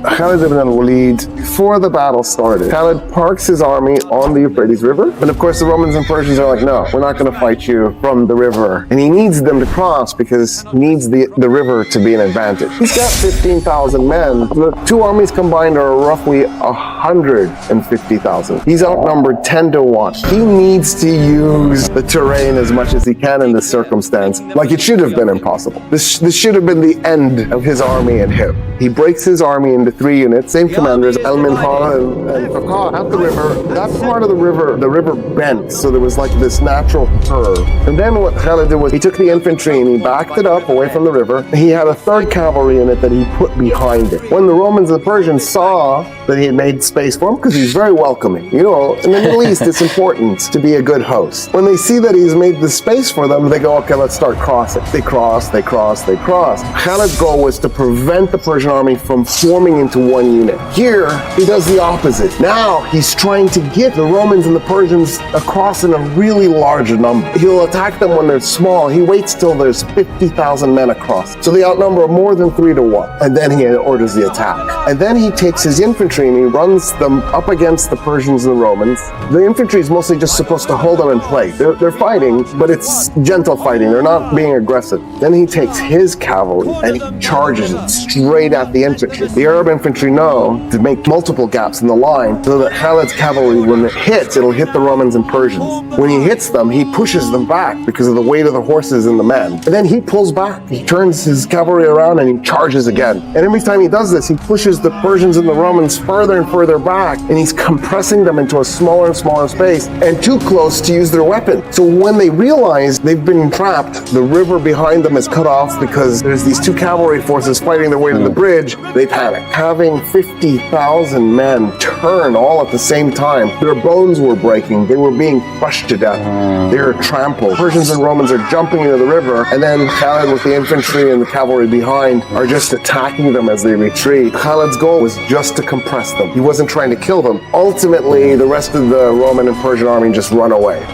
Khalid ibn al-Walid, before the battle started, Khalid parks his army on the Euphrates River. And of course the Romans and Persians are like, no, we're not going to fight you from the river. And he needs them to cross because he needs the river to be an advantage. He's got 15,000 men. The two armies combined are roughly 150,000. He's outnumbered 10 to 1. He needs to use the terrain as much as he can in this circumstance. Like, it should have been impossible. This should have been the end of his army and him. He breaks his army into 3 units, same commanders, Al-Minhal and Faqah, at the river. That part of the river bent, so there was like this natural curve. And then what Khalid did was he took the infantry and he backed it up away from the river. He had a third cavalry unit that he put behind it. When the Romans and the Persians saw that he had made space for him, because he's very welcoming, you know, in the Middle East it's important to be a good host. When they see that he's made the space for them, they go, okay, let's start crossing. They cross. Khalid's goal was to prevent the Persian army from forming into one unit. Here, he does the opposite. Now, he's trying to get the Romans and the Persians across in a really large number. He'll attack them when they're small. He waits till there's 50,000 men across. So they outnumber more than 3 to 1. And then he orders the attack. And then he takes his infantry and he runs them up against the Persians and the Romans. The infantry is mostly just supposed to hold them in place. They're fighting, but it's gentle fighting. They're not being aggressive. Then he takes his cavalry and he charges it straight at the infantry. The Arab infantry know to make multiple gaps in the line so that Khalid's cavalry, when it hits, it'll hit the Romans and Persians. When he hits them, he pushes them back because of the weight of the horses and the men. And then he pulls back. He turns his cavalry around and he charges again. And every time he does this, he pushes the Persians and the Romans further and further back, and he's compressing them into a smaller and smaller space and too close to use their weapon. So when they realize they've been trapped, the river behind them is cut off because there's these two cavalry forces fighting their way to the bridge, they panic. Having 50,000 men turn all at the same time, their bones were breaking. They were being crushed to death. They were trampled. Persians and Romans are jumping into the river, and then Khalid with the infantry and the cavalry behind are just attacking them as they retreat. Khalid's goal was just to compress them. He wasn't trying to kill them. Ultimately, the rest of the Roman and Persian army just run away.